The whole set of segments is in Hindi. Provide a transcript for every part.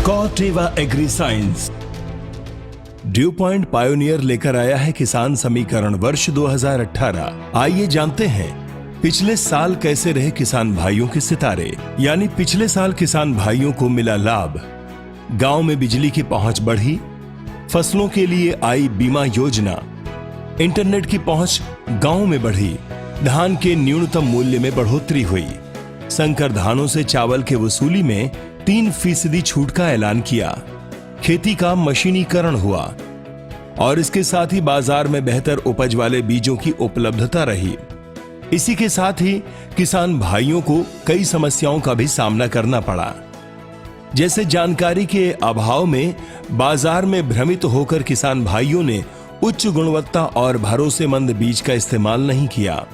Corteva agri science due point pioneer लेकर आया है किसान समीकरण वर्ष 2018। आइए जानते हैं पिछले साल कैसे रहे किसान भाइयों के सितारे। यानी पिछले साल किसान भाइयों को मिला लाभ, गांव में बिजली की पहुंच बढ़ी, फसलों के लिए आई बीमा योजना, इंटरनेट की पहुंच गांव में बढ़ी, धान के न्यूनतम मूल्य में बढ़ोतरी हुई, संकर धानों से चावल के वसूली में 3% छूट का ऐलान किया, खेती का मशीनीकरण हुआ और इसके साथ ही बाजार में बेहतर उपज वाले बीजों की उपलब्धता रही। इसी के साथ ही किसान भाइयों को कई समस्याओं का भी सामना करना पड़ा, जैसे जानकारी के अभाव में बाजार में भ्रमित होकर किसान भाइयों ने उच्च गुणवत्ता और भरोसेमंद बीज का इस्तेमाल नहीं किया।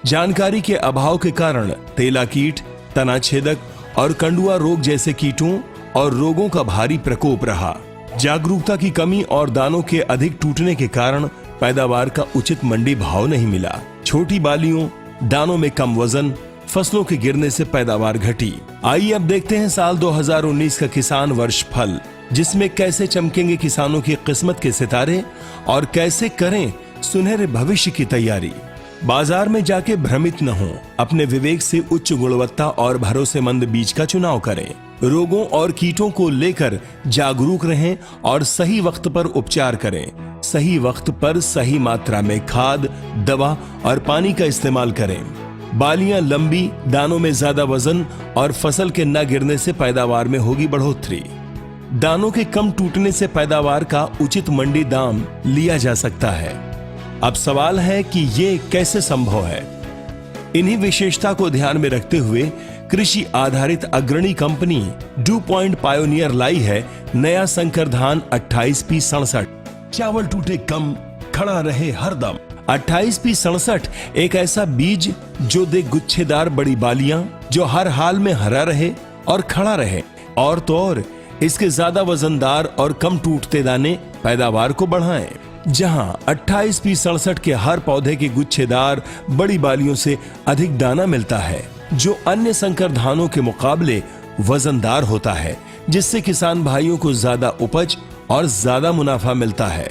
जानकारी के अभाव के कारण तेला कीट, तना छेदक और कंडुआ रोग जैसे कीटों और रोगों का भारी प्रकोप रहा। जागरूकता की कमी और दानों के अधिक टूटने के कारण पैदावार का उचित मंडी भाव नहीं मिला। छोटी बालियों, दानों में कम वजन, फसलों के गिरने से पैदावार घटी। आइए अब देखते हैं साल 2019 का किसान वर्ष फल, जिसमें कैसे चमकेंगे किसानों की किस्मत के सितारे और कैसे करें सुनहरे भविष्य की तैयारी। बाजार में जाके भ्रमित न हो, अपने विवेक से उच्च गुणवत्ता और भरोसेमंद बीज का चुनाव करें। रोगों और कीटों को लेकर जागरूक रहें और सही वक्त पर उपचार करें। सही वक्त पर सही मात्रा में खाद, दवा और पानी का इस्तेमाल करें। बालियां लंबी, दानों में ज्यादा वजन और फसल के न गिरने से पैदावार में होगी बढ़ोतरी। दानों के कम टूटने से पैदावार का उचित मंडी दाम लिया जा सकता है। अब सवाल है कि ये कैसे संभव है। इन्हीं विशेषता को ध्यान में रखते हुए कृषि आधारित अग्रणी कंपनी ड्यू पॉइंट पायोनियर लाई है नया संकर धान 28P67। चावल टूटे कम, खड़ा रहे हरदम। 28P67 एक ऐसा बीज जो दे गुच्छेदार बड़ी बालियां, जो हर हाल में हरा रहे और खड़ा रहे। और तो और इसके ज्यादा वजनदार और कम टूटते दाने पैदावार को बढ़ाएं। जहां 28P67 के हर पौधे के गुच्छेदार बड़ी बालियों से अधिक दाना मिलता है, जो अन्य संकर धानों के मुकाबले वजनदार होता है, जिससे किसान भाइयों को ज्यादा उपज और ज्यादा मुनाफा मिलता है।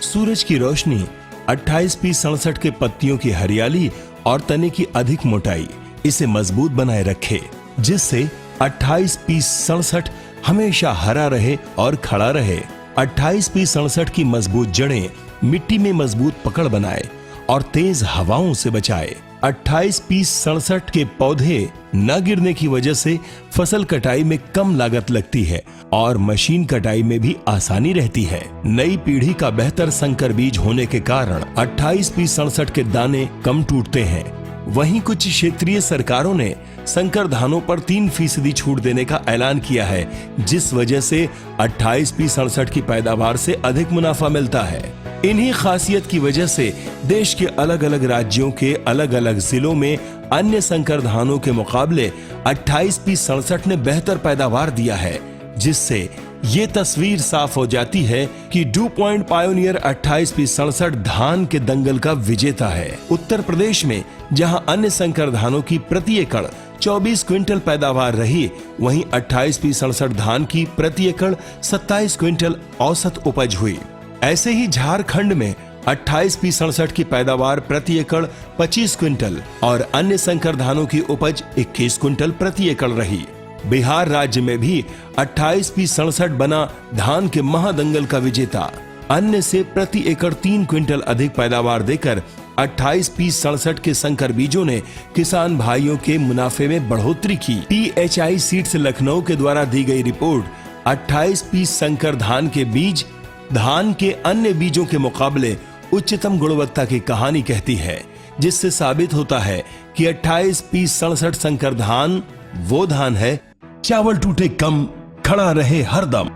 सूरज की रोशनी, 28P67 के पत्तियों की हरियाली और तने की अधिक मोटाई इसे मजबूत बनाए रखे, जिससे 28P67 हमेशा हरा रहे और खड़ा रहे। 28P67 की मजबूत जड़ें मिट्टी में मजबूत पकड़ बनाए और तेज हवाओं से बचाए। 28P67 के पौधे न गिरने की वजह से फसल कटाई में कम लागत लगती है और मशीन कटाई में भी आसानी रहती है। नई पीढ़ी का बेहतर संकर बीज होने के कारण 28P67 के दाने कम टूटते हैं। वहीं कुछ क्षेत्रीय सरकारों ने संकर धानों पर 3% छूट देने का ऐलान किया है, जिस वजह से 28P67 की पैदावार से अधिक मुनाफा मिलता है। इन्हीं खासियत की वजह से देश के अलग अलग राज्यों के अलग अलग जिलों में अन्य संकर धानों के मुकाबले 28P67 ने बेहतर पैदावार दिया है, जिससे ये तस्वीर साफ हो जाती है कि ड्यू पॉइंट पायोनियर 28P67 धान के दंगल का विजेता है। उत्तर प्रदेश में जहां अन्य संकर धानों की प्रति एकड़ 24 क्विंटल पैदावार रही, वहीं 28P67 धान की प्रति एकड़ 27 क्विंटल औसत उपज हुई। ऐसे ही झारखंड में 28P67 की पैदावार प्रति एकड़ 25 क्विंटल और अन्य संकर धानों की उपज 21 क्विंटल प्रति एकड़ रही। बिहार राज्य में भी 28P67 बना धान के महादंगल का विजेता। अन्य से प्रति एकड़ 3 क्विंटल अधिक पैदावार देकर 28P67 के संकर बीजों ने किसान भाइयों के मुनाफे में बढ़ोतरी की। PHI सीड्स लखनऊ के द्वारा दी गई रिपोर्ट 28P संकर धान के बीज धान के अन्य बीजों के मुकाबले उच्चतम गुणवत्ता की कहानी कहती है, जिससे साबित होता है कि 28P67 संकर धान वो धान है, चावल टूटे कम, खड़ा रहे हरदम।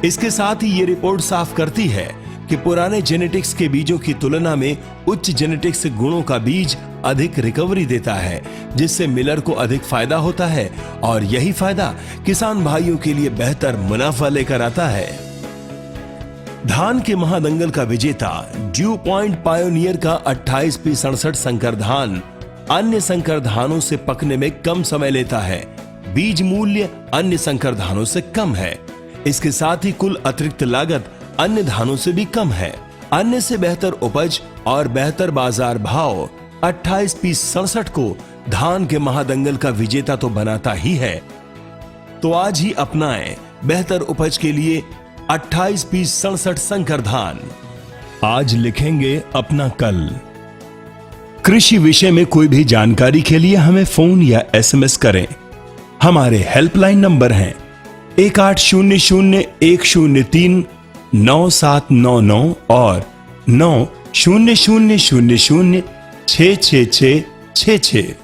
इसके साथ ही ये रिपोर्ट साफ करती है कि पुराने जेनेटिक्स के बीजों की तुलना में उच्च जेनेटिक्स गुणों का बीज अधिक रिकवरी देता है, जिससे मिलर को अधिक फायदा होता है और यही फायदा किसान भाइयों के लिए बेहतर मुनाफा लेकर आता है। धान के महादंगल का विजेता ड्यू पॉइंट पायोनियर का 28P67 संकर धान अन्य संकर धानों से पकने में कम समय लेता है। बीज मूल्य अन्य संकर धानों से कम है। इसके साथ ही कुल अतिरिक्त लागत अन्य धानों से भी कम है। अन्य से बेहतर उपज और बेहतर बाजार भाव 28P67 को धान के महादंगल का विजेता तो बनाता ही है। तो आज ही अपनाएं बेहतर उपज के लिए 28P67 संकर धान। आज लिखेंगे अपना कल। कृषि विषय में कोई भी जानकारी के लिए हमें फोन या SMS करें। हमारे हेल्पलाइन नंबर हैं 1800-103-9799 और 900000666666।